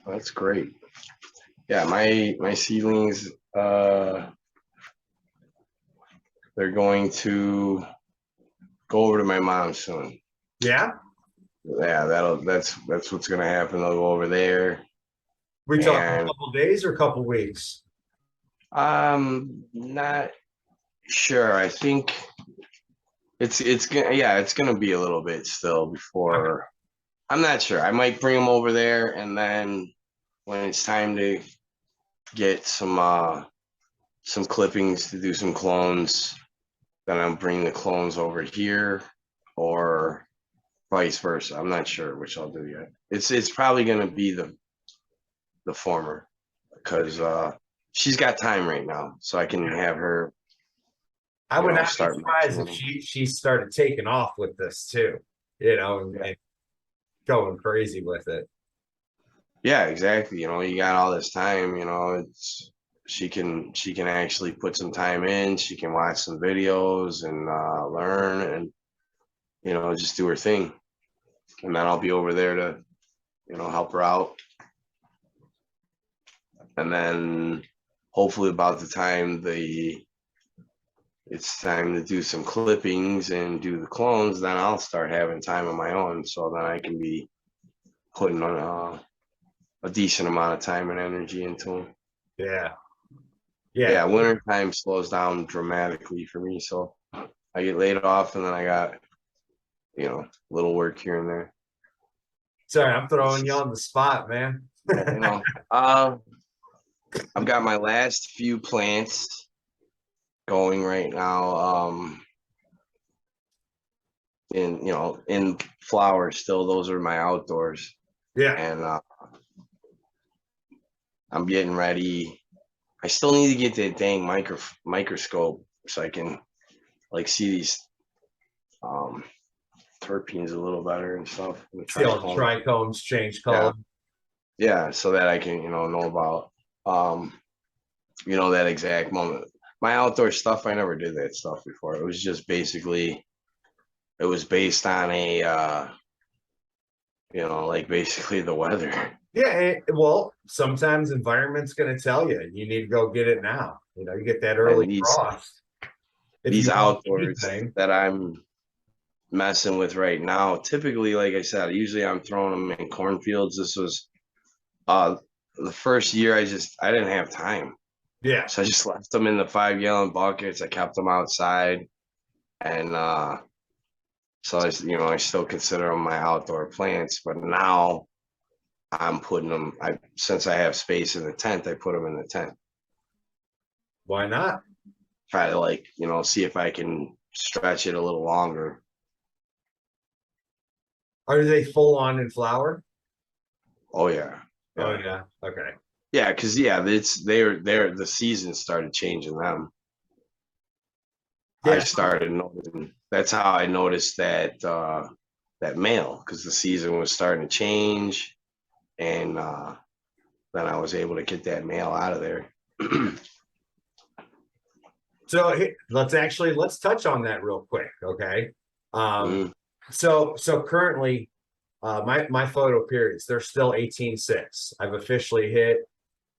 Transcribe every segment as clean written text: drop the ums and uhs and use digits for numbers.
That's great. Yeah, my seedlings, they're going to go over to my mom soon. Yeah, Yeah, that's what's gonna happen. They'll go over there, we talking a and couple days or a couple weeks? not sure. I think it's gonna yeah, it's gonna be a little bit still Okay. before. I'm not sure. I might bring them over there, and then when it's time to get some clippings to do some clones, then I'll bring the clones over here, or vice versa. I'm not sure which I'll do yet. It's probably gonna be the former because she's got time right now, so I can have her, I would not be start surprised matching if them. she started taking off with this too, Yeah, and going crazy with it. yeah, exactly. You got all this time. It's she can actually put some time in. She can watch some videos and learn and just do her thing. And then I'll be over there to help her out. And then hopefully about the time it's time to do some clippings and do the clones, then I'll start having time on my own. So then I can be putting on a decent amount of time and energy into them. Yeah, yeah. Yeah, winter time slows down dramatically for me. So I get laid off and then I got, little work here and there. Sorry, I'm It's throwing you just, on the spot, man. uh, I've got my last few plants going right now. In flowers still, those are my outdoors. Yeah. And I'm getting ready. I still need to get that dang microscope so I can like see these um terpenes a little better and stuff. The See all the trichomes. trichomes change Yeah, color. yeah, so that I can know about that exact moment. My outdoor stuff, I never did that stuff before. It was just basically it was based on a like basically the weather. Yeah, well, sometimes environment's going to tell you you need to go get it now. You get that early And these frost. If these you want outdoors anything, that I'm messing with right now, typically, like I said, usually I'm throwing them in cornfields. This was uh the first year I didn't have time. yeah. So I just left them in the 5 gallon buckets. I kept them outside and so I still consider them my outdoor plants, but now I'm putting them since I have space in the tent, I put them in the tent. Why not? Try to see if I can stretch it a little longer. Are they full on in flower? Oh yeah. Oh Yeah. yeah. Okay. Yeah, because they're the season started changing them. I Yeah. started noticing that's how I noticed that male because the season was starting to change and then I was able to get that male out of there. So let's touch on that real quick. Okay. Um, Mhm. so currently, my photo periods, they're still 18/6. I've officially hit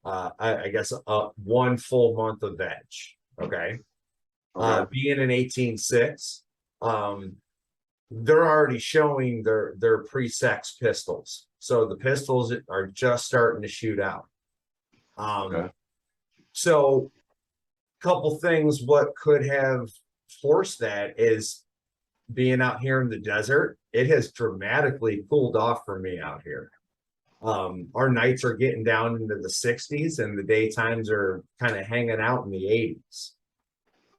I guess one full month of veg. Okay. Okay. Being an 18/6, they're already showing their pre-sex pistils. So the pistils are just starting to shoot out. Um, Okay. so couple things what could have forced that is being out here in the desert. It has dramatically cooled off for me out here. Our nights are getting down into the 60s and the daytimes are kind of hanging out in the 80s.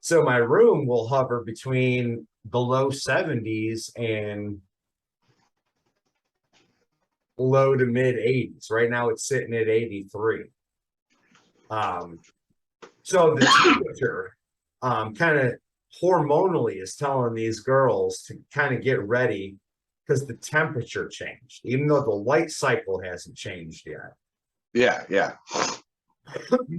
So my room will hover between the low 70s and low to mid 80s. Right now it's sitting at 83. Um, so the temperature kind of hormonally is telling these girls to kind of get ready because the temperature changed, even though the light cycle hasn't changed yet. Yeah, yeah.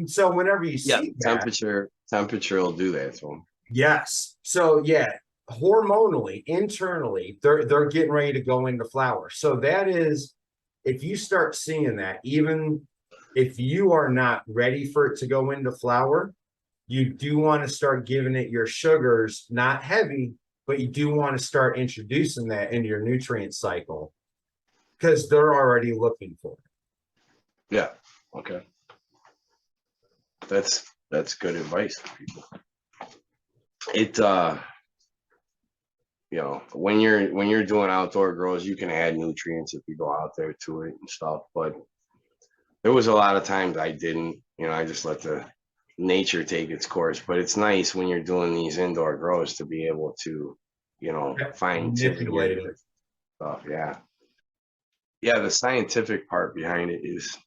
So whenever you Yeah, see that, temperature will do that to them. yes. So yeah, hormonally, internally, they're getting ready to go into flower. So that is if you start seeing that, even if you are not ready for it to go into flower, you do want to start giving it your sugars, not heavy, but you do want to start introducing that into your nutrient cycle because they're already looking for it. Yeah. Okay. That's good advice for people. It you know, when you're doing outdoor grows, you can add nutrients if you go out there to it and stuff. But there was a lot of times I didn't, you know, I just let the nature take its course. But it's nice when you're doing these indoor grows to be able to, you know, fine tune Manipulate your it. stuff. Yeah. Yeah, the scientific part behind it is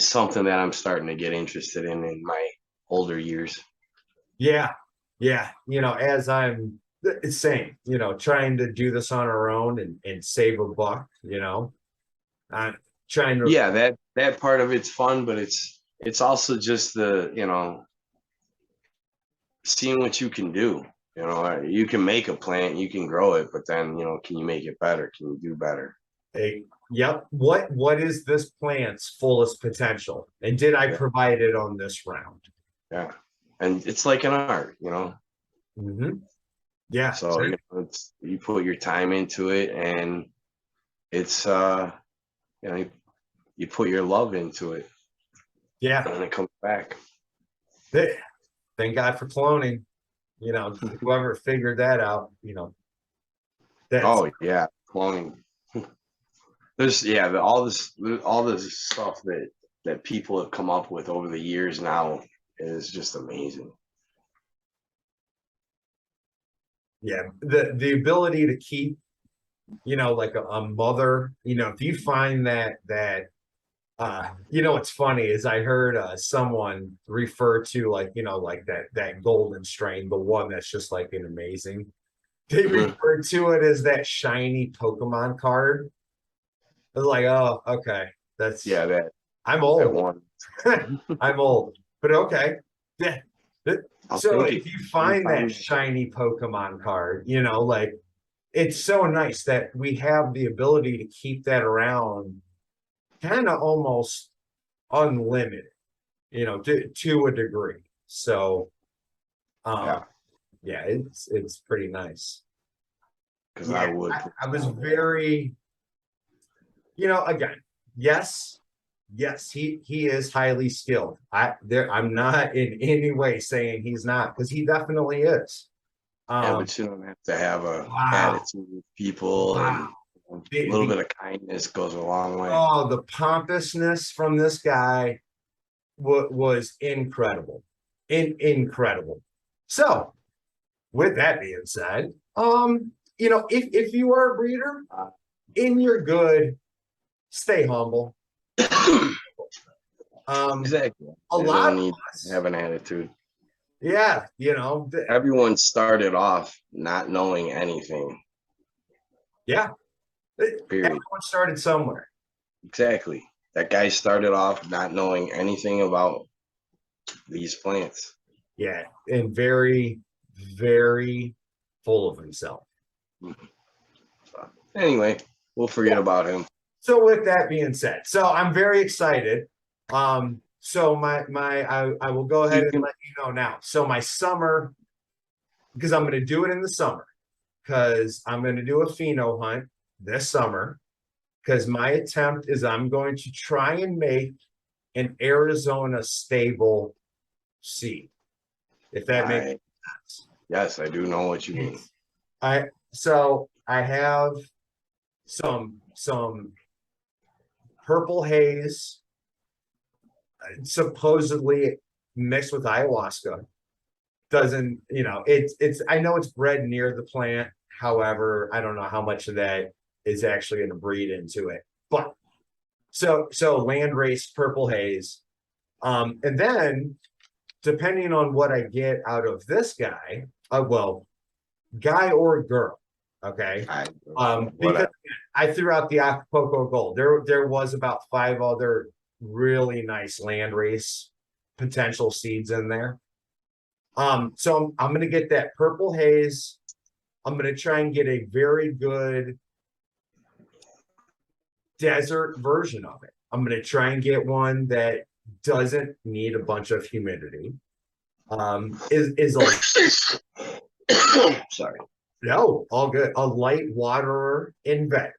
something that I'm starting to get interested in my older years. Yeah. Yeah. You know, as I'm same, you know, trying to do this on our own and save a buck, you know, I'm trying to, Yeah, that part of it's fun, but it's also just the, you know, seeing what you can do. You know, you can make a plant, you can grow it, but then, you know, can you make it better? Can you do better? hey, yep. What is this plant's fullest potential? And did I Yeah, provide it on this round? yeah. And it's like an art, you know. Mm-hmm. Yeah. So, you know, it's you put your time into it and it's you know, you put your love into it Yeah. and it comes back. Thank God for cloning. You know, whoever figured that out, you know, that's Oh yeah, cloning. There's yeah, all this stuff that people have come up with over the years now is just amazing. yeah. The ability to keep, you know, like a mother, you know, if you find that you know what's funny is I heard someone refer to like, you know, like that golden strain, the one that's just like an amazing. They Mhm. refer to it as that shiny Pokemon card. I was like, oh, okay. That's Yeah, I'm that old. one. I'm old. But okay. Yeah. I'm So thinking if you you find that find that. shiny Pokemon card, you know, like it's so nice that we have the ability to keep that around kind of almost unlimited, you know, to a degree. So um Yeah, yeah, it's pretty nice. because I Yeah, would I, put I was down there. very, you know, again, yes, yes, he is highly skilled. I'm not in any way saying he's not, because he definitely is. Yeah, Um, but you don't have to have a wow, attitude with people, wow. and a The, little the bit of kindness goes a long way. oh, the pompousness from this guy was incredible, incredible. So, with that being said, you know, if you are a breeder Uh, and you're good, stay humble. Um, exactly. a You lot don't of need to us, have an attitude. yeah, you know, Everyone started off not knowing anything. yeah, Period. everyone started somewhere. Exactly. That guy started off not knowing anything about these plants. Yeah, and very, very full of himself. So, anyway, we'll forget Yeah. about him. So with that being said, so I'm very excited. So I will go ahead You and can, let you know now. So my summer, because I'm going to do it in the summer, because I'm going to do a pheno hunt this summer. Because my attempt is I'm going to try and make an Arizona stable seed, if that makes I sense. yes, I do know what you mean. I have some purple haze, supposedly mixed with ayahuasca. Doesn't, you know, it's I know it's bred near the plant. However, I don't know how much of that is actually going to breed into it. But so land race purple haze. And then depending on what I get out of this guy, well, guy or girl, okay. I Because whatever. I threw out the Acapulco Gold. There was about 5 other really nice land race potential seeds in there. So I'm gonna get that purple haze. I'm gonna try and get a very good desert version of it. I'm going to try and get one that doesn't need a bunch of humidity. Is a Sorry. no, all good. A light waterer in veg.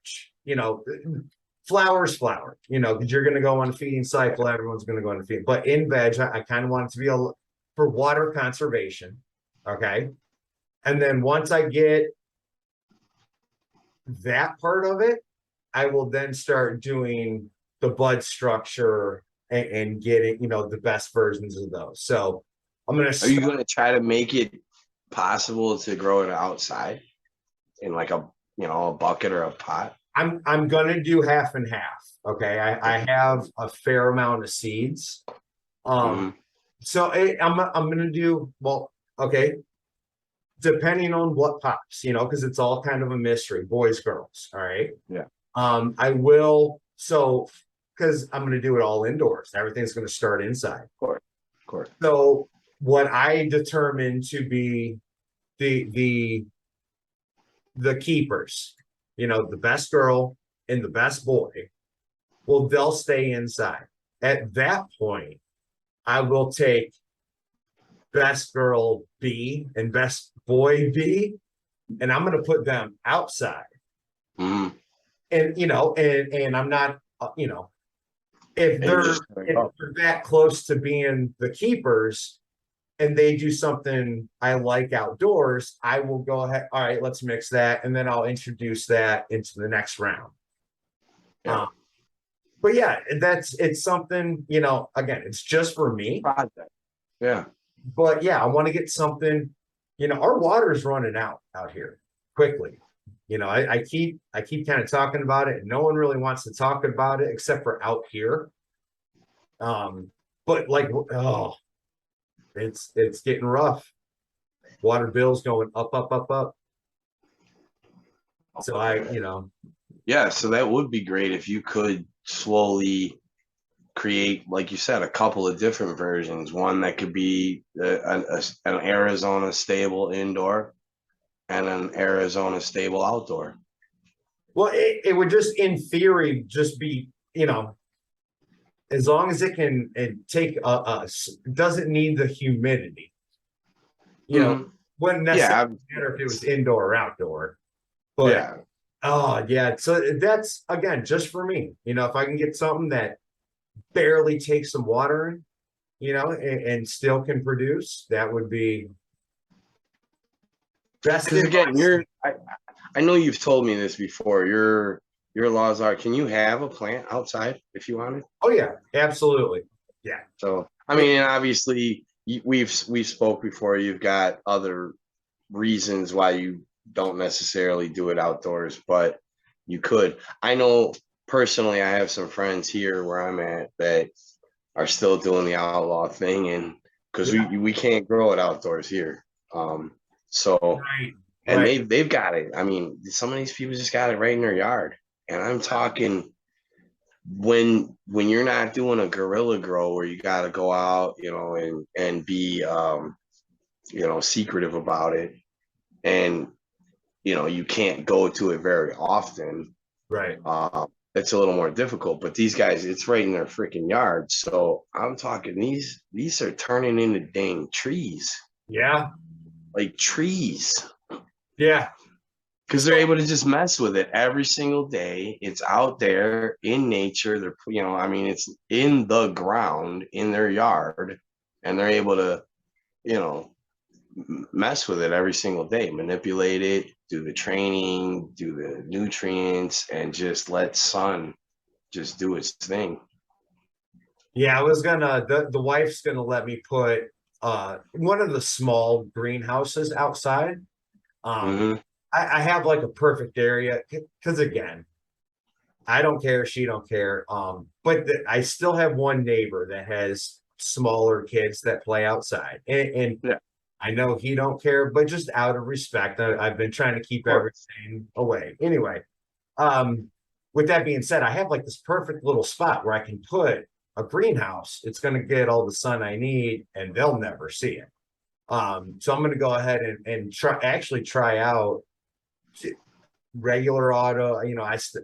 You know, flowers, you know, because you're going to go on a feeding cycle. Everyone's going to go on a feeding. But in veg, I kind of want it to be for water conservation. Okay. And then once I get that part of it, I will then start doing the bud structure and getting, you know, the best versions of those. So I'm going to Are you going to try to make it possible to grow it outside in like a, you know, a bucket or a pot? I'm gonna do half and half. Okay. I have a fair amount of seeds. Mhm. So I'm gonna do well, okay, depending on what pops, you know, because it's all kind of a mystery, boys, girls. All right. Yeah. I will because I'm gonna do it all indoors. Everything's gonna start inside. Of course. Of course. So what I determined to be the the keepers, you know, the best girl and the best boy, well, they'll stay inside. At that point, I will take best girl B and best boy B, and I'm going to put them outside. Mhm. And you know, and I'm not, you know, if And they're just if they're that close to being the keepers, and they do something I like outdoors, I will go ahead. All right, let's mix that, and then I'll introduce that into the next round. yeah. But yeah, it's something, you know, again, it's just for me. Project. Yeah. But yeah, I want to get something, you know, our water's running out here quickly. You know, I keep kind of talking about it, and no one really wants to talk about it except for out here. But like, oh, it's getting rough. Water bills going up. So you know, Yeah. So that would be great if you could slowly create, like you said, a couple of different versions. One that could be an Arizona stable indoor and an Arizona stable outdoor. well, it would just, in theory, just be, you know, as long as it can take doesn't need the humidity. You know, Mhm. wouldn't Yeah. necessarily matter if it was indoor or outdoor. But Yeah. oh yeah, so that's again just for me. You know, if I can get something that barely takes some water in, you know, and still can produce, that would be best Because again, advice. I know you've told me this before. Your laws are, can you have a plant outside if you wanted? Oh yeah, absolutely. Yeah. So I mean, obviously we've spoke before. You've got other reasons why you don't necessarily do it outdoors, but you could. I know personally, I have some friends here where I'm at that are still doing the outlaw thing, and because Yeah. we can't grow it outdoors here. So Right. and Right. they've got it. I mean, some of these people just got it right in their yard, and I'm talking when you're not doing a guerrilla grow where you got to go out, you know, and be you know, secretive about it, and you know you can't go to it very often. Right. It's a little more difficult, but these guys, it's right in their freaking yard. So I'm talking these are turning into dang trees, Yeah. like trees, Yeah. because they're So able to just mess with it every single day. It's out there in nature. They're, you know, I mean, it's in the ground in their yard, and they're able to, you know, mess with it every single day, manipulate it, do the training, do the nutrients, and just let sun just do its thing. yeah, I was gonna the wife's gonna let me put one of the small greenhouses outside. Um, Mm-hmm. I have like a perfect area because again, I don't care, she don't care. But I still have one neighbor that has smaller kids that play outside, and Yeah, I know he don't care, but just out of respect, I've been trying to of keep course. everything away. Anyway, um, with that being said, I have like this perfect little spot where I can put a greenhouse. It's going to get all the sun I need, and they'll never see it. So I'm going to go ahead and try out regular auto.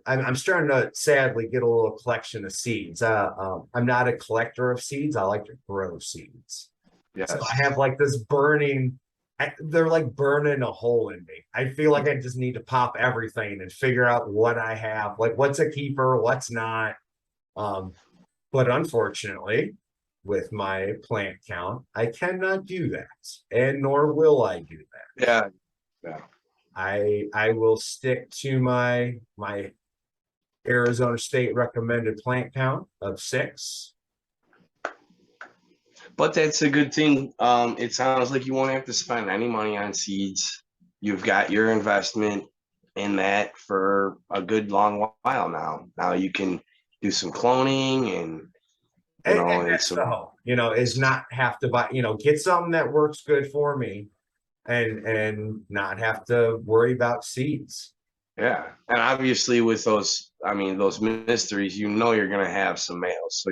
I'm starting to sadly get a little collection of seeds. I'm not a collector of seeds. I like to grow seeds. So I Yes. have like this burning, they're like burning a hole in me. I feel like I just need to pop everything and figure out what I have, like what's a keeper, what's not. Um, but unfortunately, with my plant count, I cannot do that, and nor will I do that. Yeah. Yeah. I will stick to my Arizona State recommended plant count of 6. But that's a good thing. It sounds like you won't have to spend any money on seeds. You've got your investment in that for a good long while now. Now you can do some cloning and And and that's the some. hope, is not have to buy, get something that works good for me and not have to worry about seeds. Yeah. And obviously with those, I mean, those mysteries, you're gonna have some males. So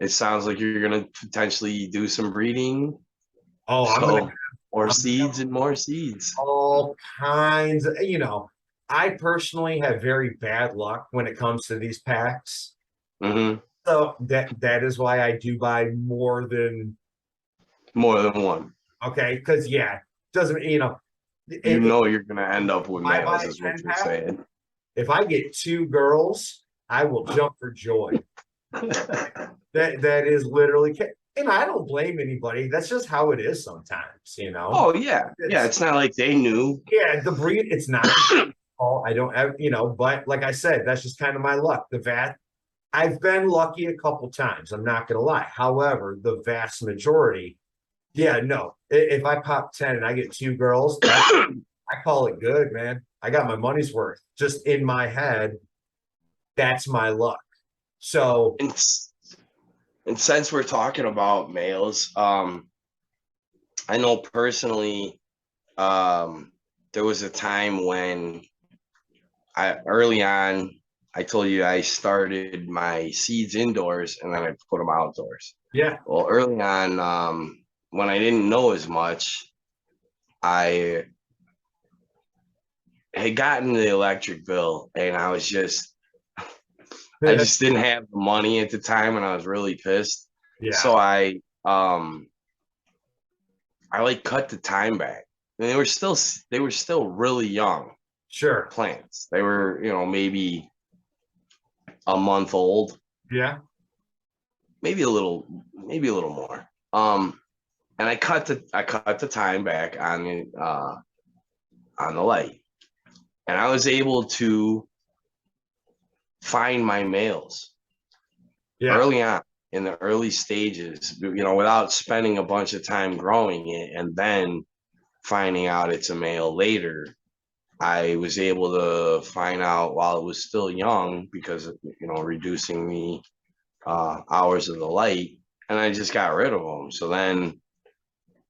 it sounds like you're gonna potentially do some breeding. Oh, So more I'm gonna have seeds and more seeds. all kinds of, I personally have very bad luck when it comes to these packs. Hmm. So that is why I do buy more than More than one. okay, because yeah, doesn't You're gonna end up with I males, buy is a what 10 you're pack, saying. if I get 2 girls, I will jump for joy. That is literally, and I don't blame anybody. That's just how it is sometimes. Oh yeah, yeah. It's It's not like they knew. yeah, the breed, it's not all I don't have, but like I said, that's just kind of my luck. I've been lucky a couple times, I'm not gonna lie. However, the vast majority, yeah, no. If I pop 10 and I get 2 girls, I call it good, man. I got my money's worth. Just in my head, that's my luck. So and, and since we're talking about males, I know personally, there was a time when early on, I told you I started my seeds indoors and then I put them outdoors. yeah, Well, early on, when I didn't know as much, I had gotten the electric bill and I just didn't have the money at the time and I was really pissed. yeah, So I like cut the time back. And they were still really young sure. plants. They were, maybe a month old, Yeah, maybe a little more. And I cut the time back on the light. And I was able to find my males yeah, early on in the early stages, without spending a bunch of time growing it and then finding out it's a male later. I was able to find out while it was still young because of, reducing the hours of the light, and I just got rid of them. So then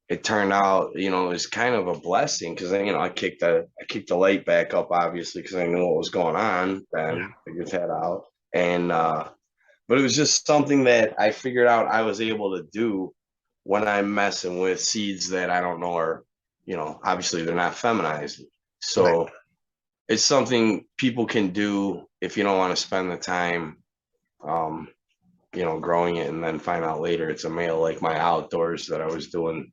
it turned out, it was kind of a blessing because then, I kicked the light back up, obviously, because I knew what was going on. yeah, Then figured that out, and but it was just something that I figured out I was able to do when I'm messing with seeds that I don't know are, obviously they're not feminized. right. So it's something people can do if you don't want to spend the time, um, growing it and then find out later it's a male, like my outdoors that I was doing.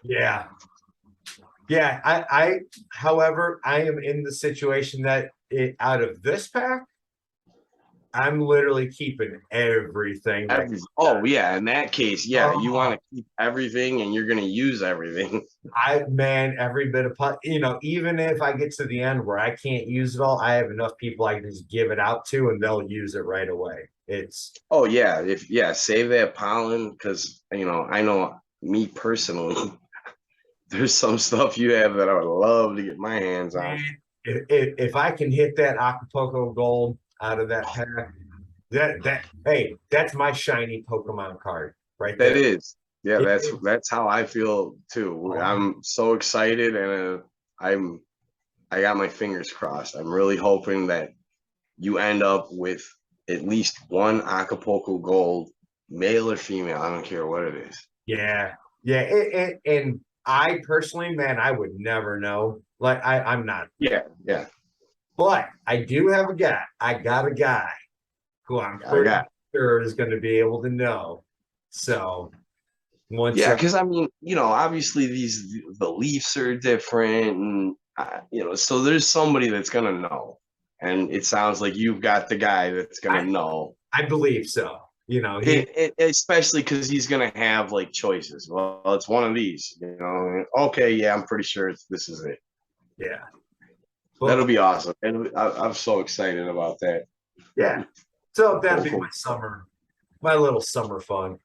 Yeah. Yeah. However, I am in the situation that out of this pack, I'm literally keeping everything that Oh yeah, in that case, yeah, you want oh, to keep everything and you're going to use everything. man, every bit of even if I get to the end where I can't use it all, I have enough people I can just give it out to and they'll use it right away. It's Oh yeah, save that pollen because I know me personally, there's some stuff you have that I would love to get my hands on. man, if I can hit that Acapulco gold out of that pack, hey, that's my shiny Pokemon card right That there. is, yeah, It that's is. that's how I feel too. Oh, I'm so excited and I'm I got my fingers crossed. I'm really hoping that you end up with at least one Acapulco Gold, male or female. I don't care what it is. yeah, yeah. And I personally, man, I would never know. Like I'm not, Yeah, yeah. but I do have a guy. I got a guy who I'm I pretty got sure is going to be able to know. So once, yeah, because I mean, obviously the Leafs are different, and so there's somebody that's gonna know, and it sounds like you've got the guy that's gonna I know. I believe so. He Especially because he's gonna have like choices. Well, it's one of these, Okay, yeah, I'm pretty sure this is it. yeah. That'll Well, be awesome, and I'm so excited about that. yeah. So that'd Cool, be cool. my summer, my little summer fun.